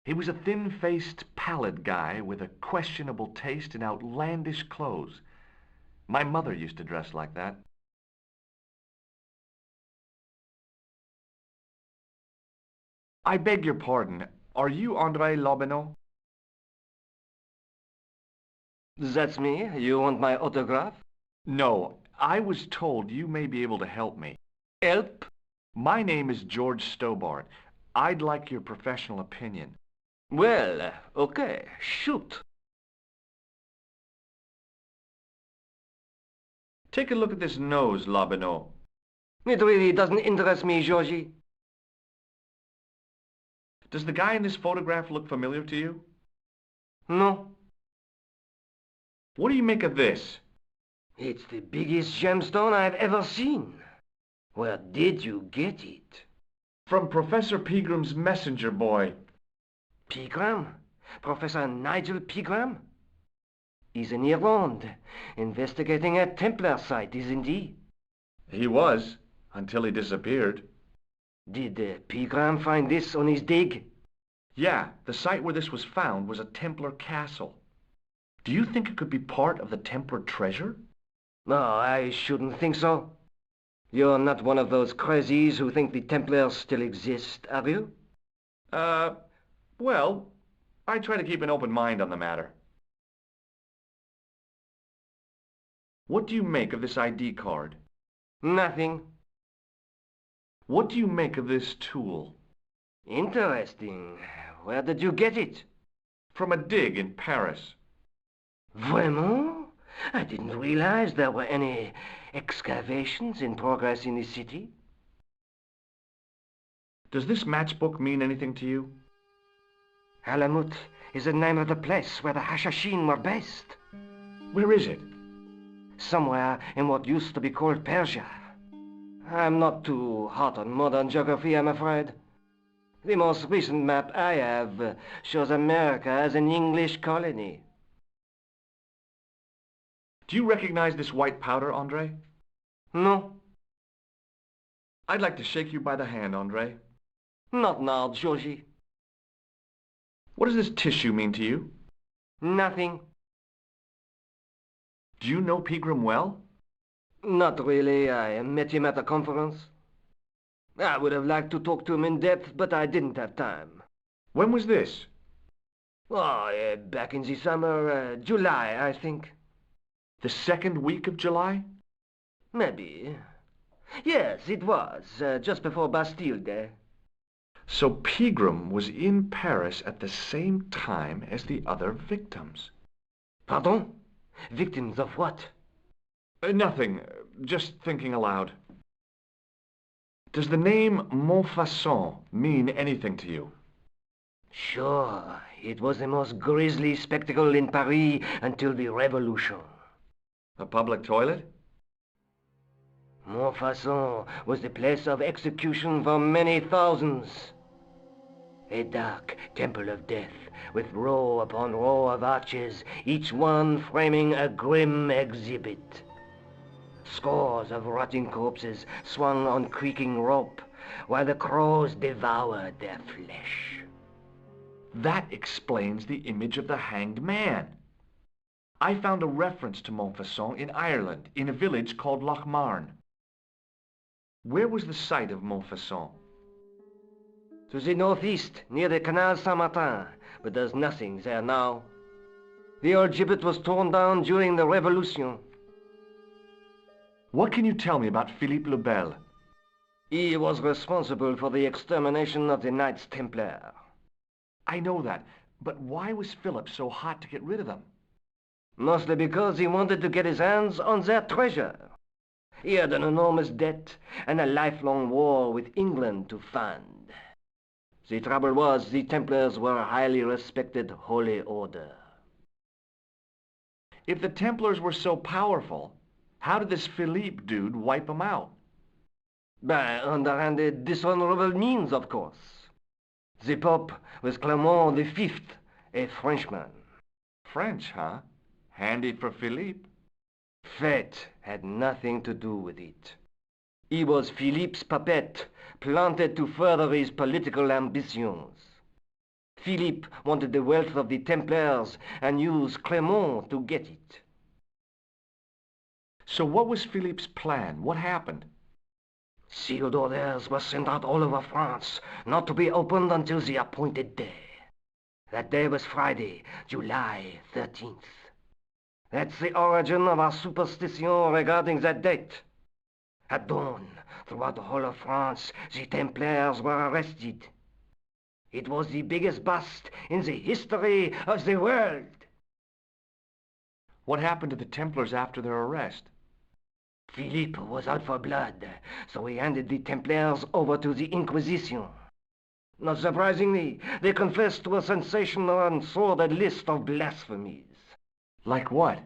He was a thin-faced, pallid guy with a questionable taste in outlandish clothes. My mother used to dress like that. I beg your pardon. Are you André Lobineau? That's me. You want my autograph? No, I was told you may be able to help me. Help? My name is George Stobbart. I'd like your professional opinion. Well, okay, shoot. Take a look at this nose, Lobineau. It really doesn't interest me, Georgie. Does the guy in this photograph look familiar to you? No. What do you make of this? It's the biggest gemstone I've ever seen. Where did you get it? From Professor Pegram's messenger boy. Pegram? Professor Nigel Pegram? He's in Ireland, investigating a Templar site, isn't he? He was, until he disappeared. Did Pegram find this on his dig? Yeah, the site where this was found was a Templar castle. Do you think it could be part of the Templar treasure? No, I shouldn't think so. You're not one of those crazies who think the Templars still exist, are you? Well, I try to keep an open mind on the matter. What do you make of this ID card? Nothing. What do you make of this tool? Interesting. Where did you get it? From a dig in Paris. Vraiment? I didn't realize there were any excavations in progress in the city. Does this matchbook mean anything to you? Alamut is the name of the place where the Hashashin were based. Where is it? Somewhere in what used to be called Persia. I'm not too hot on modern geography, I'm afraid. The most recent map I have shows America as an English colony. Do you recognize this white powder, André? No. I'd like to shake you by the hand, André. Not now, Georgie. What does this tissue mean to you? Nothing. Do you know Pegram well? Not really. I met him at a conference. I would have liked to talk to him in depth, but I didn't have time. When was this? Oh, back in the summer, July, I think. The second week of July? Maybe. Yes, it was, just before Bastille Day. So Pegram was in Paris at the same time as the other victims. Pardon? Victims of what? Nothing. Just thinking aloud. Does the name Montfaucon mean anything to you? Sure. It was the most grisly spectacle in Paris until the Revolution. A public toilet? Montfaucon was the place of execution for many thousands. A dark temple of death, with row upon row of arches, each one framing a grim exhibit. Scores of rotting corpses swung on creaking rope, while the crows devoured their flesh. That explains the image of the hanged man. I found a reference to Montfaucon in Ireland, in a village called Lochmarne. Where was the site of Montfaucon? To the northeast, near the Canal Saint-Martin, but there's nothing there now. The old gibbet was torn down during the Revolution. What can you tell me about Philippe le Bel? He was responsible for the extermination of the Knights Templar. I know that, but why was Philip so hot to get rid of them? Mostly because he wanted to get his hands on their treasure. He had an enormous debt and a lifelong war with England to fund. The trouble was, the Templars were a highly respected holy order. If the Templars were so powerful, how did this Philippe dude wipe them out? By underhanded, dishonorable means, of course. The Pope was Clement V, a Frenchman. French, huh? Handy for Philippe. Fate had nothing to do with it. He was Philippe's puppet, planted to further his political ambitions. Philippe wanted the wealth of the Templars and used Clement to get it. So what was Philippe's plan? What happened? Sealed orders were sent out all over France, not to be opened until the appointed day. That day was Friday, July 13th. That's the origin of our superstition regarding that date. At dawn, throughout the whole of France, the Templars were arrested. It was the biggest bust in the history of the world. What happened to the Templars after their arrest? Philippe was out for blood, so he handed the Templars over to the Inquisition. Not surprisingly, they confessed to a sensational and sordid list of blasphemies. Like what?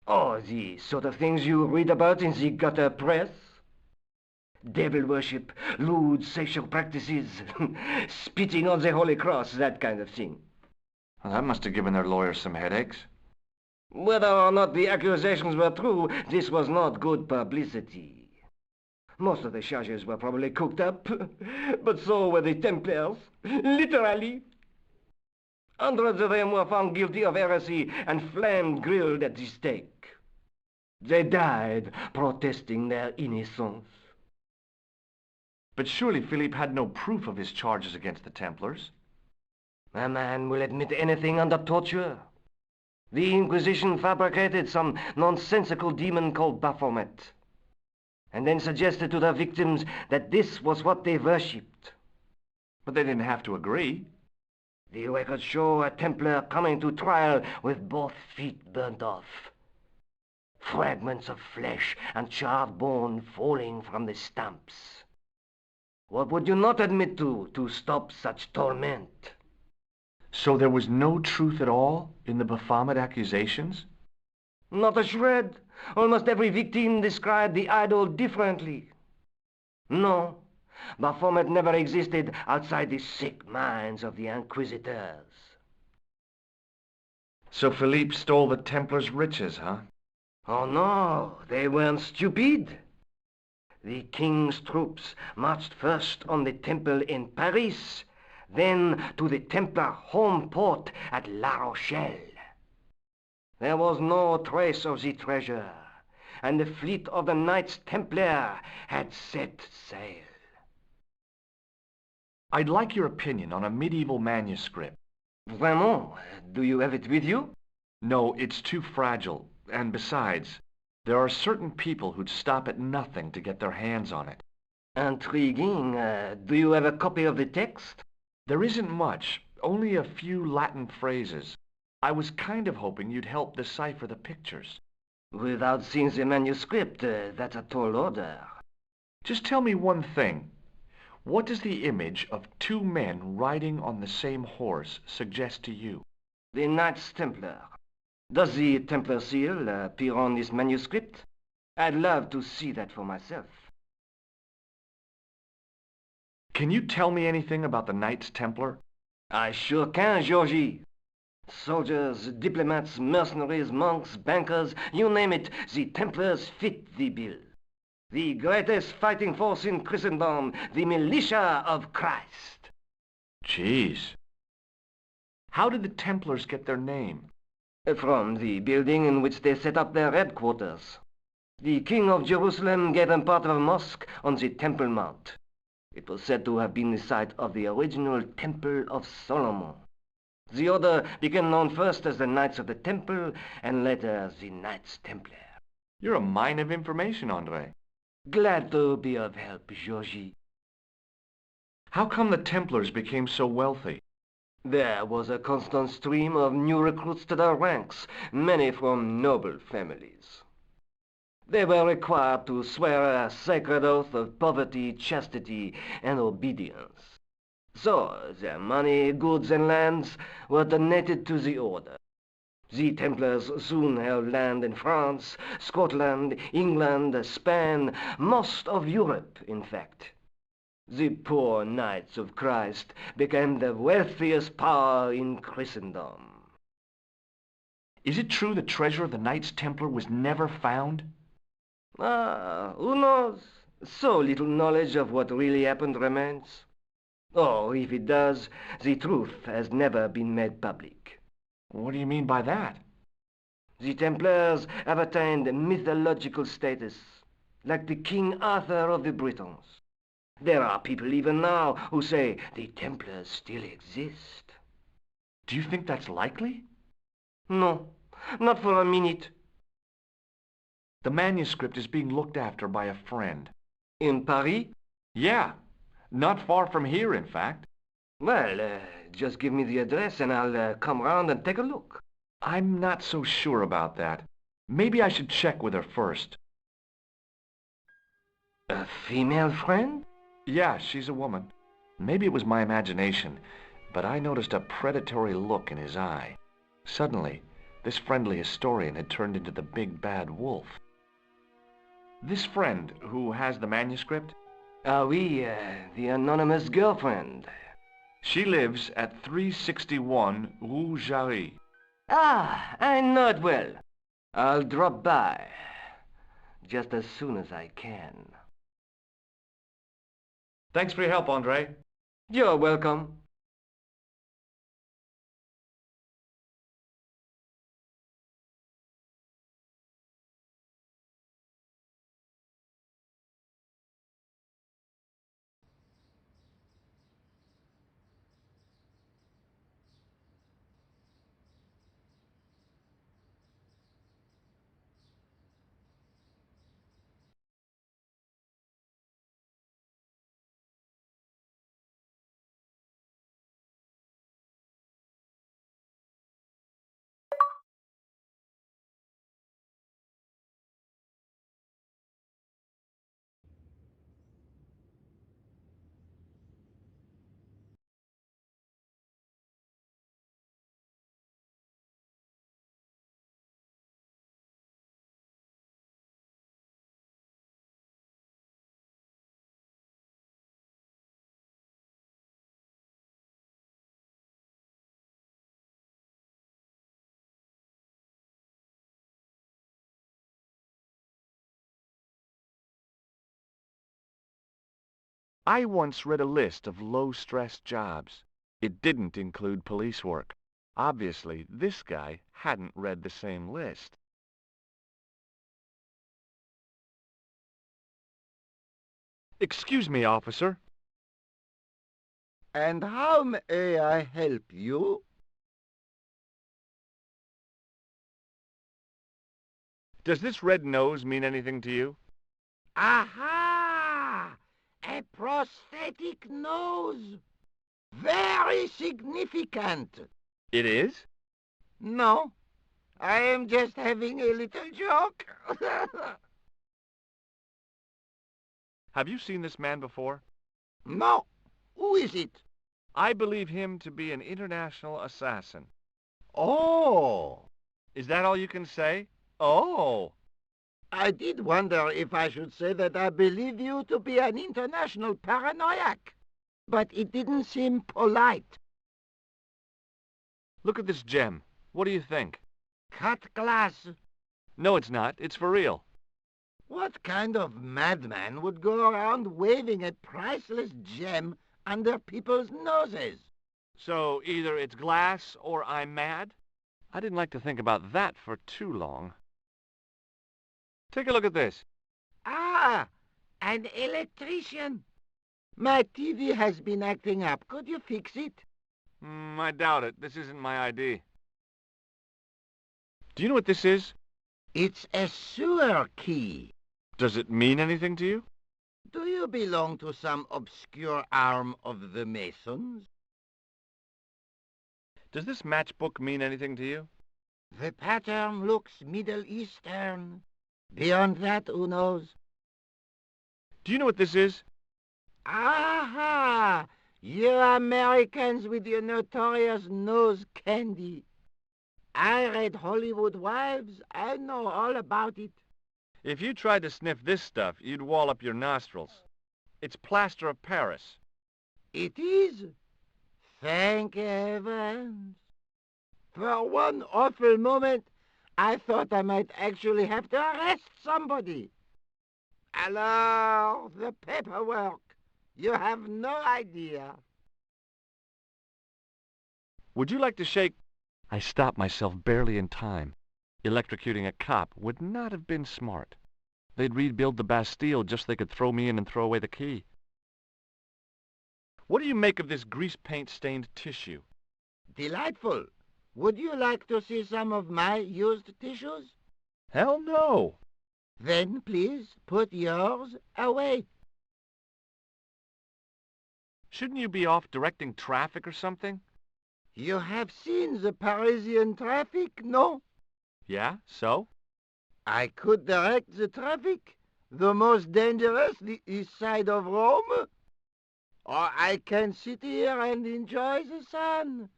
Oh, the sort of things you read about in the gutter press. Devil worship, lewd sexual practices, spitting on the Holy Cross, that kind of thing. Well, that must have given their lawyers some headaches. Whether or not the accusations were true, this was not good publicity. Most of the charges were probably cooked up, but so were the Templars, literally. Hundreds of them were found guilty of heresy and flamed grilled at the stake. They died protesting their innocence. But surely Philippe had no proof of his charges against the Templars. A man will admit anything under torture. The Inquisition fabricated some nonsensical demon called Baphomet, and then suggested to their victims that this was what they worshipped. But they didn't have to agree. The records show a Templar coming to trial with both feet burnt off. Fragments of flesh and charred bone falling from the stumps. What would you not admit to stop such torment? So there was no truth at all in the Baphomet accusations? Not a shred. Almost every victim described the idol differently. No, Baphomet never existed outside the sick minds of the inquisitors. So Philippe stole the Templars' riches, huh? Oh no, they weren't stupid. The king's troops marched first on the temple in Paris, then to the Templar home port at La Rochelle. There was no trace of the treasure, and the fleet of the Knights Templar had set sail. I'd like your opinion on a medieval manuscript. Vraiment? Do you have it with you? No, it's too fragile, and besides, there are certain people who'd stop at nothing to get their hands on it. Intriguing. Do you have a copy of the text? There isn't much, only a few Latin phrases. I was kind of hoping you'd help decipher the pictures. Without seeing the manuscript, that's a tall order. Just tell me one thing. What does the image of two men riding on the same horse suggest to you? The Knights Templar. Does the Templar seal appear on this manuscript? I'd love to see that for myself. Can you tell me anything about the Knights Templar? I sure can, Georgie. Soldiers, diplomats, mercenaries, monks, bankers, you name it, the Templars fit the bill. The greatest fighting force in Christendom, the militia of Christ. Jeez. How did the Templars get their name? From the building in which they set up their headquarters. The King of Jerusalem gave them part of a mosque on the Temple Mount. It was said to have been the site of the original Temple of Solomon. The order became known first as the Knights of the Temple, and later as the Knights Templar. You're a mine of information, André. Glad to be of help, Georgie. How come the Templars became so wealthy? There was a constant stream of new recruits to their ranks, many from noble families. They were required to swear a sacred oath of poverty, chastity, and obedience. So, their money, goods, and lands were donated to the order. The Templars soon held land in France, Scotland, England, Spain, most of Europe, in fact. The poor Knights of Christ became the wealthiest power in Christendom. Is it true the treasure of the Knights Templar was never found? Who knows? So little knowledge of what really happened remains. Or, if it does, the truth has never been made public. What do you mean by that? The Templars have attained mythological status, like the King Arthur of the Britons. There are people even now who say the Templars still exist. Do you think that's likely? No, not for a minute. The manuscript is being looked after by a friend. In Paris? Yeah, not far from here, in fact. Well, just give me the address and I'll come round and take a look. I'm not so sure about that. Maybe I should check with her first. A female friend? Yeah, she's a woman. Maybe it was my imagination, but I noticed a predatory look in his eye. Suddenly, this friendly historian had turned into the big bad wolf. This friend, who has the manuscript? Oui, the anonymous girlfriend. She lives at 361 Rue Jarry. I know it well. I'll drop by, just as soon as I can. Thanks for your help, Andre. You're welcome. I once read a list of low-stress jobs. It didn't include police work. Obviously, this guy hadn't read the same list. Excuse me, officer. And how may I help you? Does this red nose mean anything to you? Aha! A prosthetic nose! Very significant. It is? No, I am just having a little joke. Have you seen this man before? No, who is it? I believe him to be an international assassin. Oh, Is that all you can say? Oh! I did wonder if I should say that I believe you to be an international paranoiac, but it didn't seem polite. Look at this gem. What do you think? Cut glass. No, it's not. It's for real. What kind of madman would go around waving a priceless gem under people's noses? So either it's glass or I'm mad? I didn't like to think about that for too long. Take a look at this. Ah, an electrician. My TV has been acting up. Could you fix it? I doubt it. This isn't my ID. Do you know what this is? It's a sewer key. Does it mean anything to you? Do you belong to some obscure arm of the Masons? Does this matchbook mean anything to you? The pattern looks Middle Eastern. Beyond that, who knows? Do you know what this is? Aha! You Americans with your notorious nose candy. I read Hollywood Wives. I know all about it. If you tried to sniff this stuff, you'd wall up your nostrils. It's plaster of Paris. It is? Thank heavens. For one awful moment, I thought I might actually have to arrest somebody. Alors, the paperwork. You have no idea. Would you like to shake? I stopped myself barely in time. Electrocuting a cop would not have been smart. They'd rebuild the Bastille just so they could throw me in and throw away the key. What do you make of this grease paint-stained tissue? Delightful. Would you like to see some of my used tissues? Hell no! Then please put yours away. Shouldn't you be off directing traffic or something? You have seen the Parisian traffic, no? Yeah, so? I could direct the traffic. The most dangerous, the east side of Rome. Or I can sit here and enjoy the sun,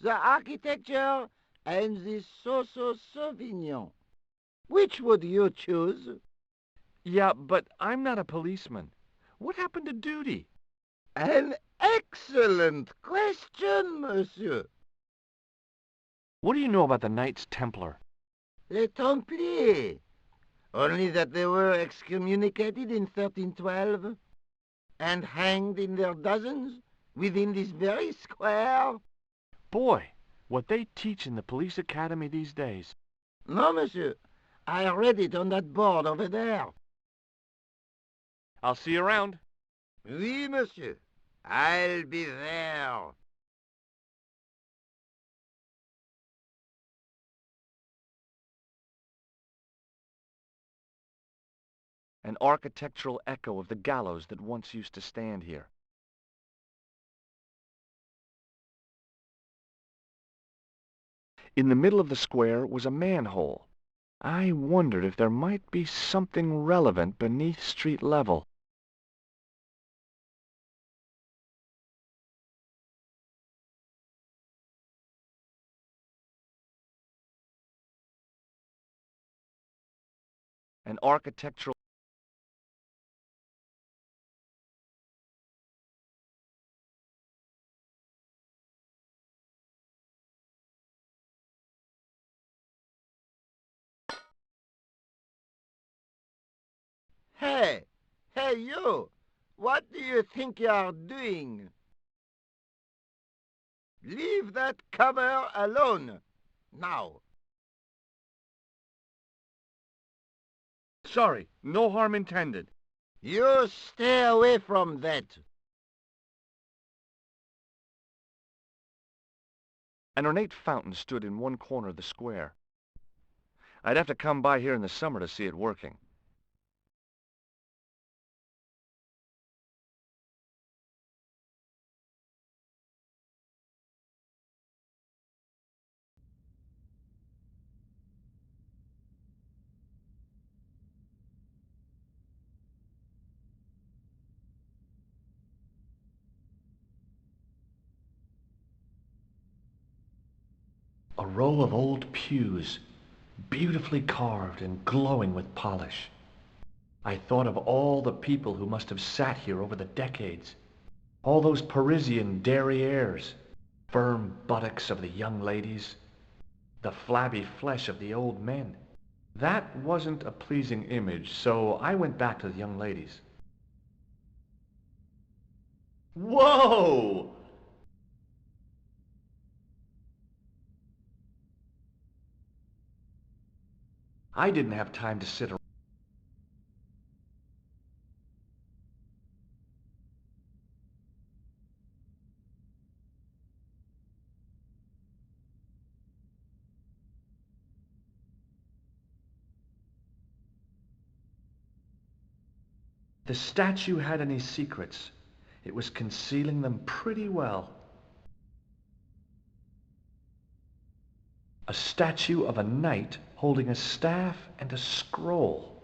the architecture, and the so-so Sauvignon. Which would you choose? Yeah, but I'm not a policeman. What happened to duty? An excellent question, monsieur. What do you know about the Knights Templar? Les Templiers. Only that they were excommunicated in 1312 and hanged in their dozens within this very square. Boy, what they teach in the police academy these days. No, monsieur. I read it on that board over there. I'll see you around. Oui, monsieur. I'll be there. An architectural echo of the gallows that once used to stand here. In the middle of the square was a manhole. I wondered if there might be something relevant beneath street level. An architectural... Hey, you. What do you think you are doing? Leave that cover alone. Now. Sorry, no harm intended. You stay away from that. An ornate fountain stood in one corner of the square. I'd have to come by here in the summer to see it working. A row of old pews, beautifully carved and glowing with polish. I thought of all the people who must have sat here over the decades. All those Parisian derrieres, firm buttocks of the young ladies, the flabby flesh of the old men. That wasn't a pleasing image, so I went back to the young ladies. Whoa! I didn't have time to sit around. The statue had any secrets. It was concealing them pretty well. A statue of a knight holding a staff and a scroll.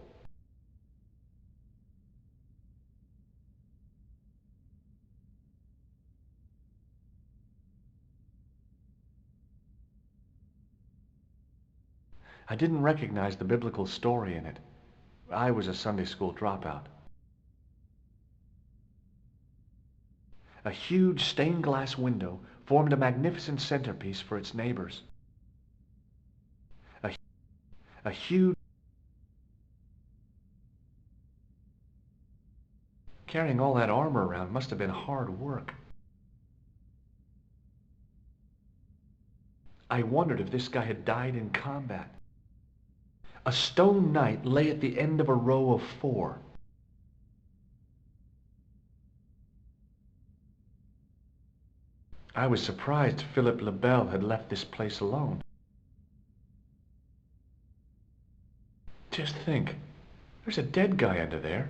I didn't recognize the biblical story in it. I was a Sunday school dropout. A huge stained glass window formed a magnificent centerpiece for its neighbors. A huge... Carrying all that armor around must have been hard work. I wondered if this guy had died in combat. A stone knight lay at the end of a row of 4. I was surprised Philip le Bel had left this place alone. Just think, there's a dead guy under there.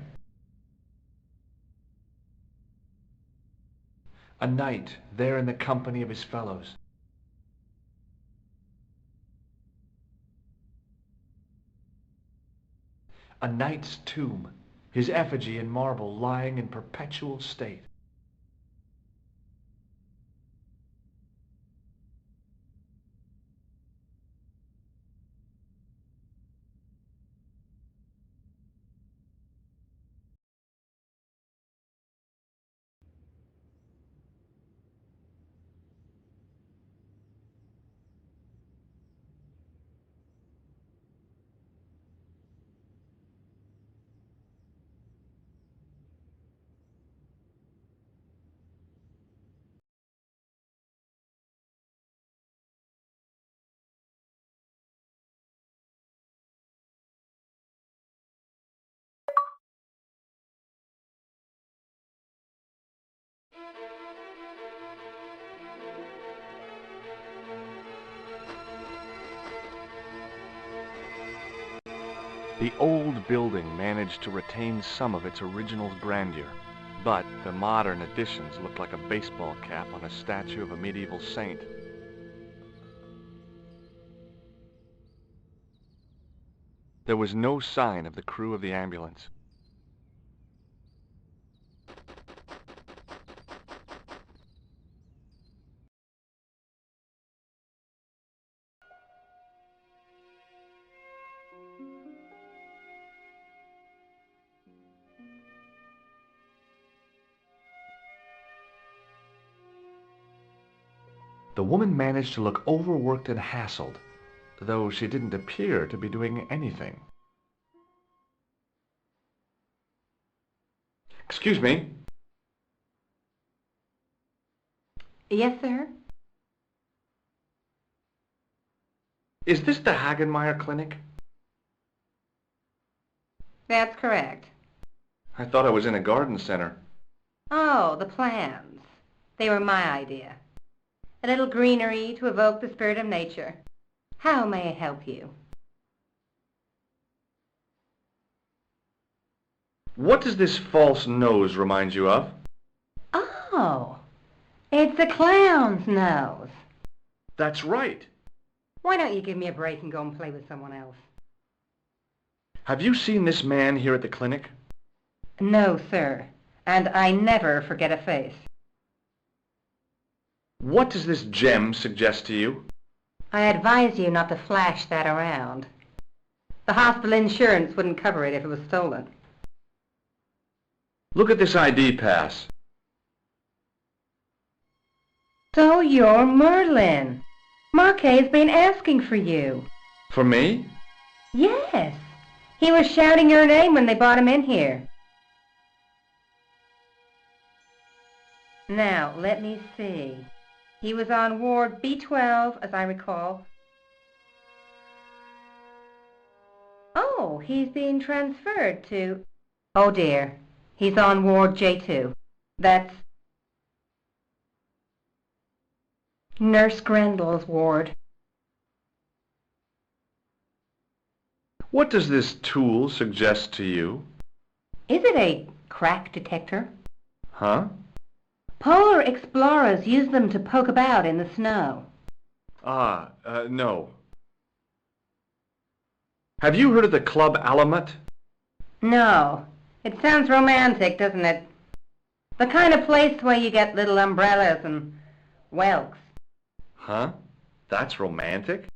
A knight there in the company of his fellows. A knight's tomb, his effigy in marble lying in perpetual state. The old building managed to retain some of its original grandeur, but the modern additions looked like a baseball cap on a statue of a medieval saint. There was no sign of the crew of the ambulance. The woman managed to look overworked and hassled, though she didn't appear to be doing anything. Excuse me. Yes, sir? Is this the Hagenmeyer Clinic? That's correct. I thought I was in a garden center. Oh, the plans. They were my idea. A little greenery to evoke the spirit of nature. How may I help you? What does this false nose remind you of? Oh, it's a clown's nose. That's right. Why don't you give me a break and go and play with someone else? Have you seen this man here at the clinic? No, sir. And I never forget a face. What does this gem suggest to you? I advise you not to flash that around. The hospital insurance wouldn't cover it if it was stolen. Look at this ID pass. So you're Merlin. Marquet's been asking for you. For me? Yes. He was shouting your name when they brought him in here. Now, let me see. He was on ward B12, as I recall. Oh, he's being transferred to... Oh, dear. He's on ward J2. That's Nurse Grendel's ward. What does this tool suggest to you? Is it a crack detector? Huh? Polar explorers use them to poke about in the snow. No. Have you heard of the Club Alamet? No. It sounds romantic, doesn't it? The kind of place where you get little umbrellas and whelks. Huh? That's romantic?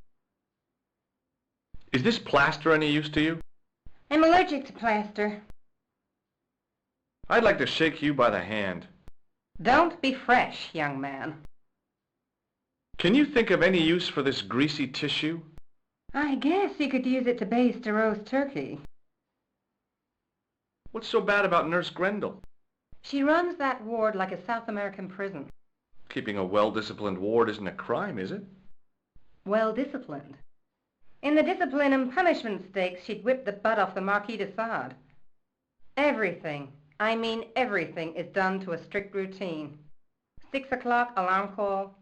Is this plaster any use to you? I'm allergic to plaster. I'd like to shake you by the hand. Don't be fresh, young man. Can you think of any use for this greasy tissue? I guess you could use it to baste a roast turkey. What's so bad about Nurse Grendel? She runs that ward like a South American prison. Keeping a well-disciplined ward isn't a crime, is it? Well-disciplined. In the discipline and punishment stakes, she'd whip the butt off the Marquis de Sade. Everything, I mean everything, is done to a strict routine. 6 o'clock alarm call,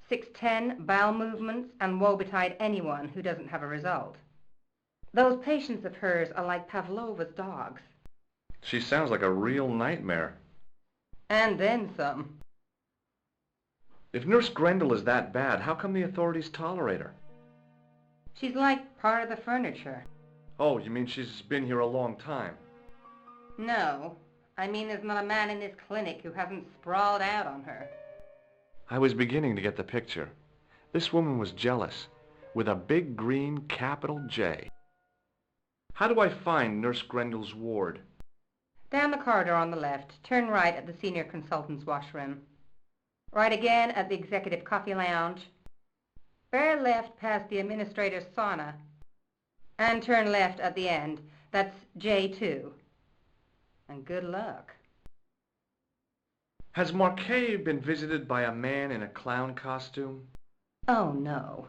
6:10 bowel movements, and woe betide anyone who doesn't have a result. Those patients of hers are like Pavlova's dogs. She sounds like a real nightmare. And then some. If Nurse Grendel is that bad, how come the authorities tolerate her? She's like part of the furniture. Oh, you mean she's been here a long time? No, I mean there's not a man in this clinic who hasn't sprawled out on her. I was beginning to get the picture. This woman was jealous, with a big green capital J. How do I find Nurse Grendel's ward? Down the corridor on the left, turn right at the senior consultant's washroom. Right again at the executive coffee lounge. Bear left past the administrator's sauna. And turn left at the end. That's J2. And good luck. Has Marquet been visited by a man in a clown costume? Oh, no.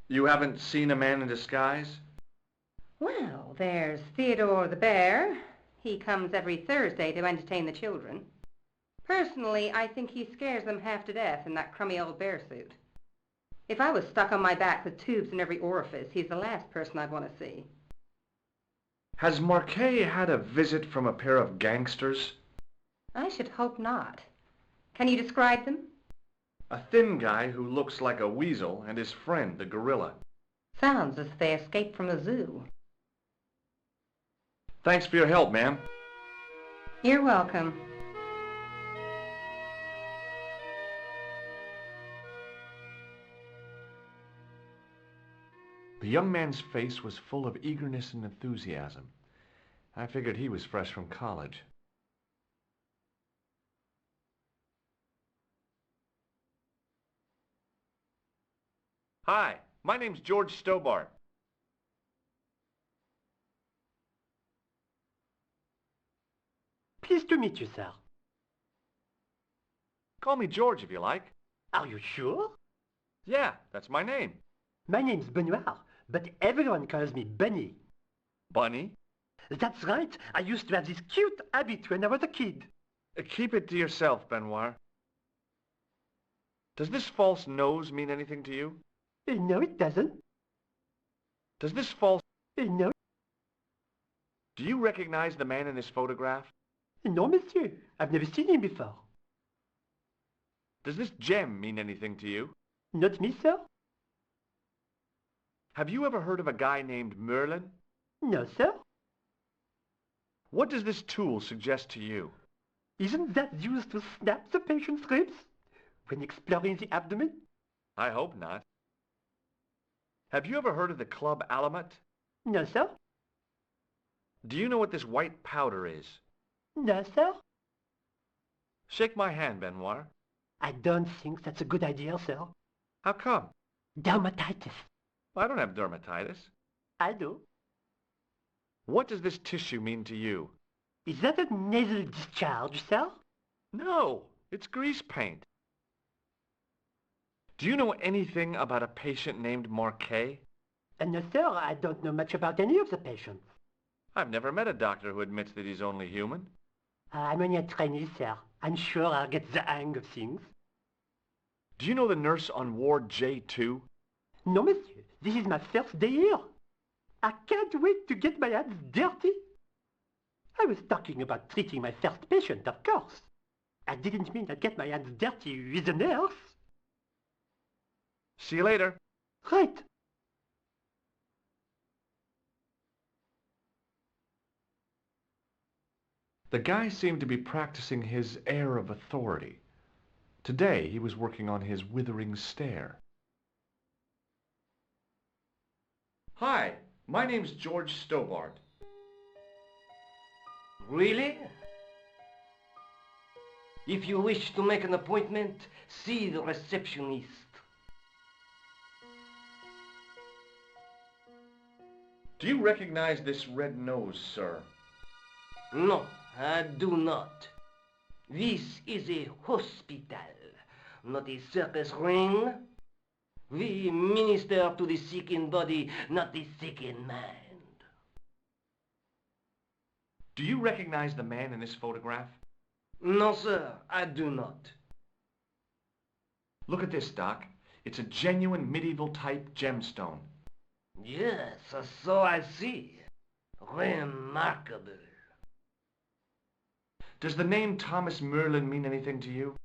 You haven't seen a man in disguise? Well, there's Theodore the Bear. He comes every Thursday to entertain the children. Personally, I think he scares them half to death in that crummy old bear suit. If I was stuck on my back with tubes in every orifice, he's the last person I'd want to see. Has Marquet had a visit from a pair of gangsters? I should hope not. Can you describe them? A thin guy who looks like a weasel and his friend, the gorilla. Sounds as if they escaped from a zoo. Thanks for your help, ma'am. You're welcome. The young man's face was full of eagerness and enthusiasm. I figured he was fresh from college. Hi, my name's George Stobbart. Pleased to meet you, sir. Call me George if you like. Are you sure? Yeah, that's my name. My name's Benoit, but everyone calls me Bunny. Bunny? That's right. I used to have this cute habit when I was a kid. Keep it to yourself, Benoit. Does this false nose mean anything to you? No, it doesn't. Does this false... No. Do you recognize the man in this photograph? No, monsieur. I've never seen him before. Does this gem mean anything to you? Not me, sir. Have you ever heard of a guy named Merlin? No, sir. What does this tool suggest to you? Isn't that used to snap the patient's ribs when exploring the abdomen? I hope not. Have you ever heard of the Club Alamet? No, sir. Do you know what this white powder is? No, sir. Shake my hand, Benoit. I don't think that's a good idea, sir. How come? Dermatitis. I don't have dermatitis. I do. What does this tissue mean to you? Is that a nasal discharge, sir? No, it's grease paint. Do you know anything about a patient named Marquet? No, sir, I don't know much about any of the patients. I've never met a doctor who admits that he's only human. I'm only a trainee, sir. I'm sure I'll get the hang of things. Do you know the nurse on Ward J2? No, monsieur. This is my first day here. I can't wait to get my hands dirty. I was talking about treating my first patient, of course. I didn't mean I'd get my hands dirty with a nurse. See you later. Right. The guy seemed to be practicing his air of authority. Today he was working on his withering stare. Hi, my name's George Stobbart. Really? If you wish to make an appointment, see the receptionist. Do you recognize this red nose, sir? No, I do not. This is a hospital, not a circus ring. We minister to the sick in body, not the sick in mind. Do you recognize the man in this photograph? No, sir, I do not. Look at this, Doc. It's a genuine medieval type gemstone. Yes, so I see. Remarkable. Does the name Thomas Merlin mean anything to you?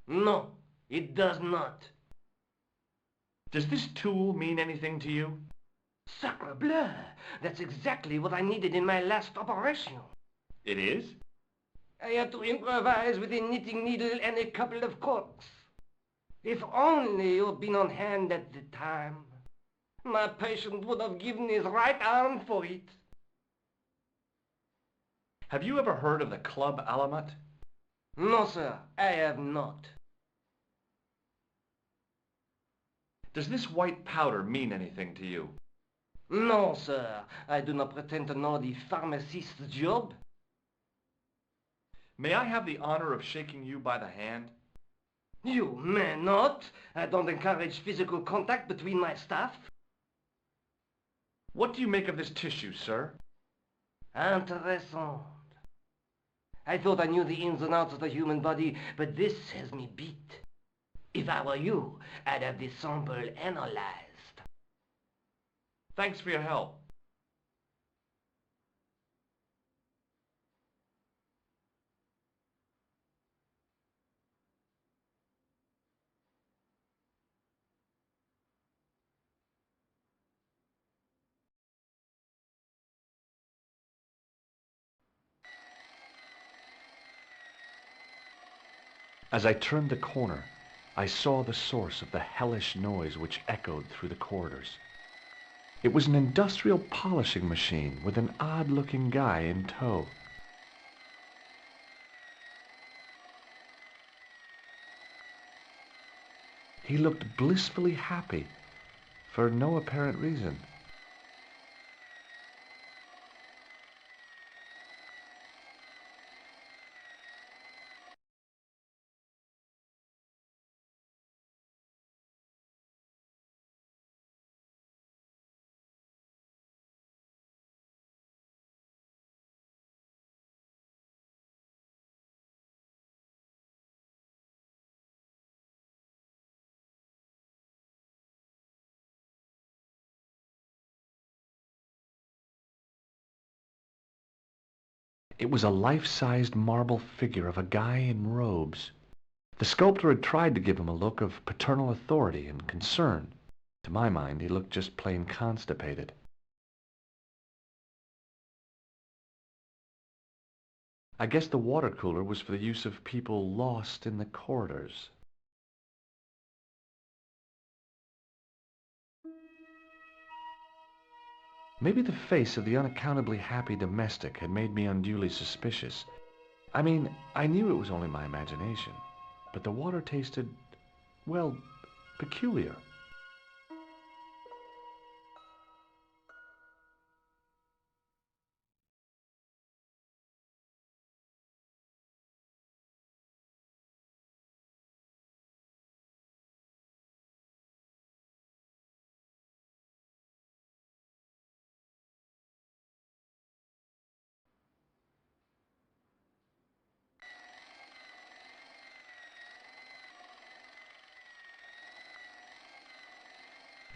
No, it does not. Does this tool mean anything to you? Sacre bleu! That's exactly what I needed in my last operation. It is? I had to improvise with a knitting needle and a couple of corks. If only you'd been on hand at the time. My patient would have given his right arm for it. Have you ever heard of the Club Alamat? No, sir, I have not. Does this white powder mean anything to you? No, sir, I do not pretend to know the pharmacist's job. May I have the honor of shaking you by the hand? You may not. I don't encourage physical contact between my staff. What do you make of this tissue, sir? Intéressant. I thought I knew the ins and outs of the human body, but this has me beat. If I were you, I'd have this sample analyzed. Thanks for your help. As I turned the corner, I saw the source of the hellish noise which echoed through the corridors. It was an industrial polishing machine with an odd-looking guy in tow. He looked blissfully happy, for no apparent reason. It was a life-sized marble figure of a guy in robes. The sculptor had tried to give him a look of paternal authority and concern. To my mind, he looked just plain constipated. I guess the water cooler was for the use of people lost in the corridors. Maybe the face of the unaccountably happy domestic had made me unduly suspicious. I mean, I knew it was only my imagination, but the water tasted, well, peculiar.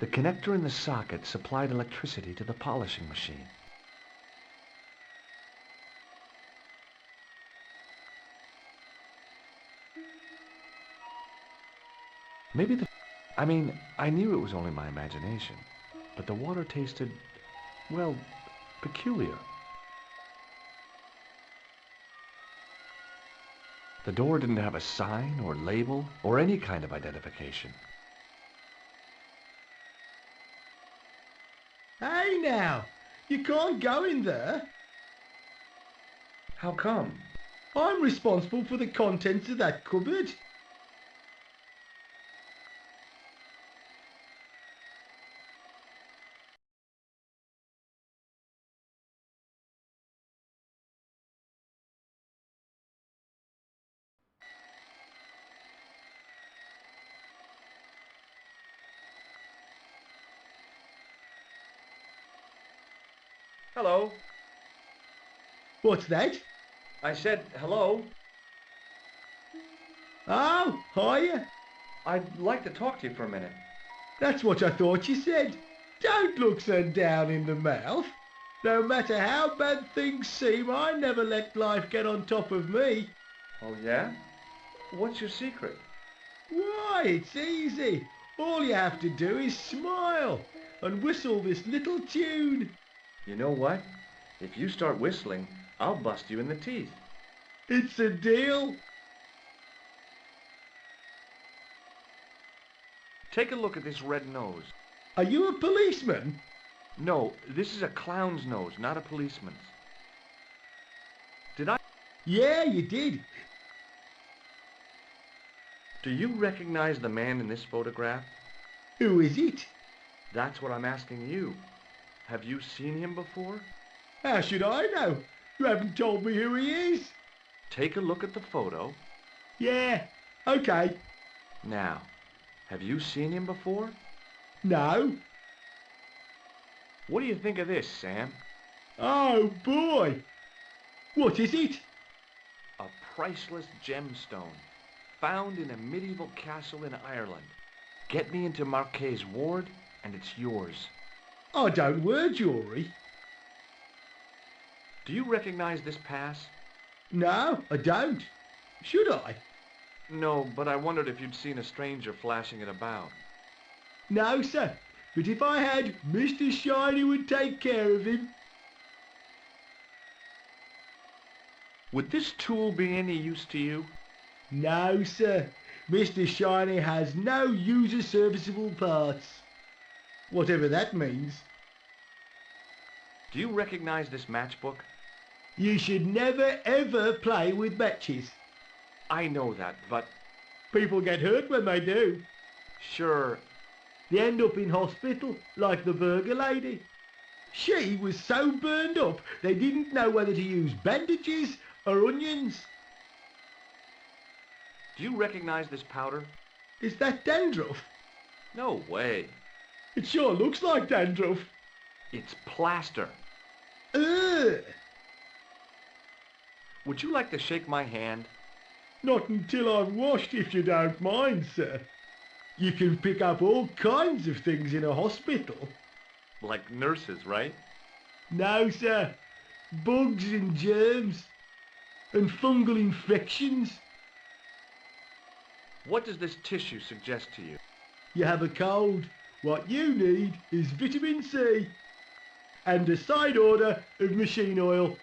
The connector in the socket supplied electricity to the polishing machine. I knew it was only my imagination, but the water tasted, well, peculiar. The door didn't have a sign or label or any kind of identification. Hey now, you can't go in there. How come? I'm responsible for the contents of that cupboard. Hello. What's that? I said hello. Oh, hiya. I'd like to talk to you for a minute. That's what I thought you said. Don't look so down in the mouth. No matter how bad things seem, I never let life get on top of me. Oh, yeah? What's your secret? Why, it's easy. All you have to do is smile and whistle this little tune. You know what? If you start whistling, I'll bust you in the teeth. It's a deal. Take a look at this red nose. Are you a policeman? No, this is a clown's nose, not a policeman's. Did I? Yeah, you did. Do you recognize the man in this photograph? Who is it? That's what I'm asking you. Have you seen him before? How should I know? You haven't told me who he is. Take a look at the photo. Yeah, okay. Now, have you seen him before? No. What do you think of this, Sam? Oh boy. What is it? A priceless gemstone, found in a medieval castle in Ireland. Get me into Marquet's ward, and it's yours. I don't wear jewellery. Do you recognize this pass? No, I don't. Should I? No, but I wondered if you'd seen a stranger flashing it about. No, sir. But if I had, Mr. Shiny would take care of him. Would this tool be any use to you? No, sir. Mr. Shiny has no user-serviceable parts. Whatever that means. Do you recognize this matchbook? You should never ever play with matches. I know that, but People get hurt when they do. sure. They end up in hospital, like the burger lady. She was so burned up, they didn't know whether to use bandages or onions. Do you recognize this powder? Is that dandruff? No way. It sure looks like dandruff. It's plaster. Ugh! Would you like to shake my hand? Not until I've washed, if you don't mind, sir. You can pick up all kinds of things in a hospital. Like nurses, right? No, sir. Bugs and germs. And fungal infections. What does this tissue suggest to you? You have a cold. What you need is vitamin C. And a side order of machine oil.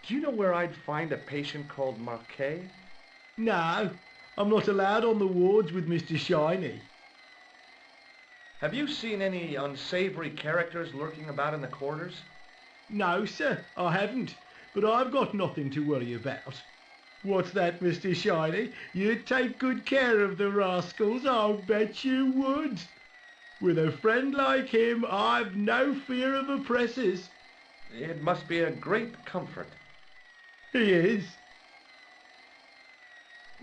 Do you know where I'd find a patient called Marquet? No, I'm not allowed on the wards with Mr. Shiny. Have you seen any unsavory characters lurking about in the quarters? No, sir, I haven't. But I've got nothing to worry about. What's that, Mr. Shiny? You'd take good care of the rascals, I'll bet you would. With a friend like him, I've no fear of oppressors. It must be a great comfort. He is.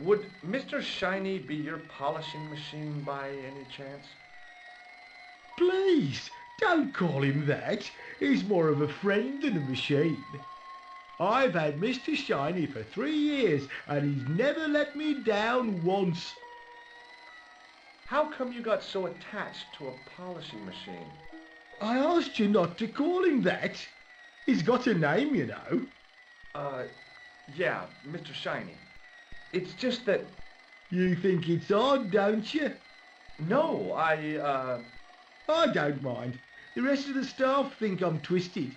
Would Mr. Shiny be your polishing machine by any chance? Please, don't call him that. He's more of a friend than a machine. I've had Mr. Shiny for 3 years, and he's never let me down once. How come you got so attached to a polishing machine? I asked you not to call him that. He's got a name, you know. Yeah, Mr. Shiny. It's just that... You think it's odd, don't you? No, I don't mind. The rest of the staff think I'm twisted.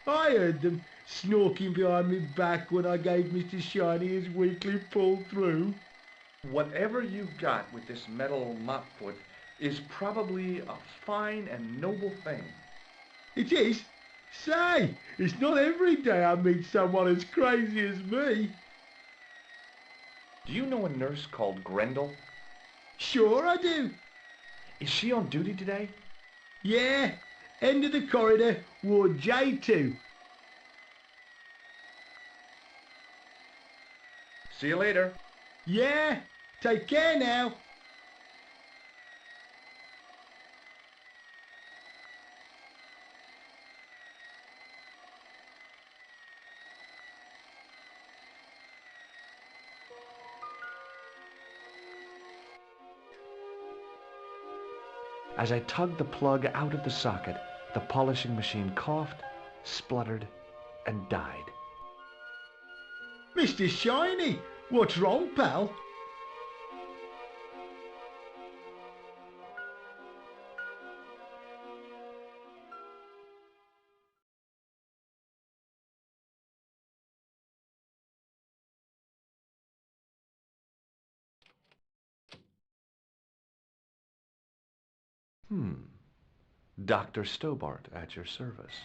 I heard them snorking behind my back when I gave Mr. Shiny his weekly pull-through. Whatever you've got with this metal mop-foot is probably a fine and noble thing. It is? Say, it's not every day I meet someone as crazy as me. Do you know a nurse called Grendel? Sure I do. Is she on duty today? Yeah, end of the corridor, ward J2. See you later. Yeah, take care now. As I tugged the plug out of the socket, the polishing machine coughed, spluttered, and died. Mr. Shiny, what's wrong, pal? Dr. Stobbart at your service.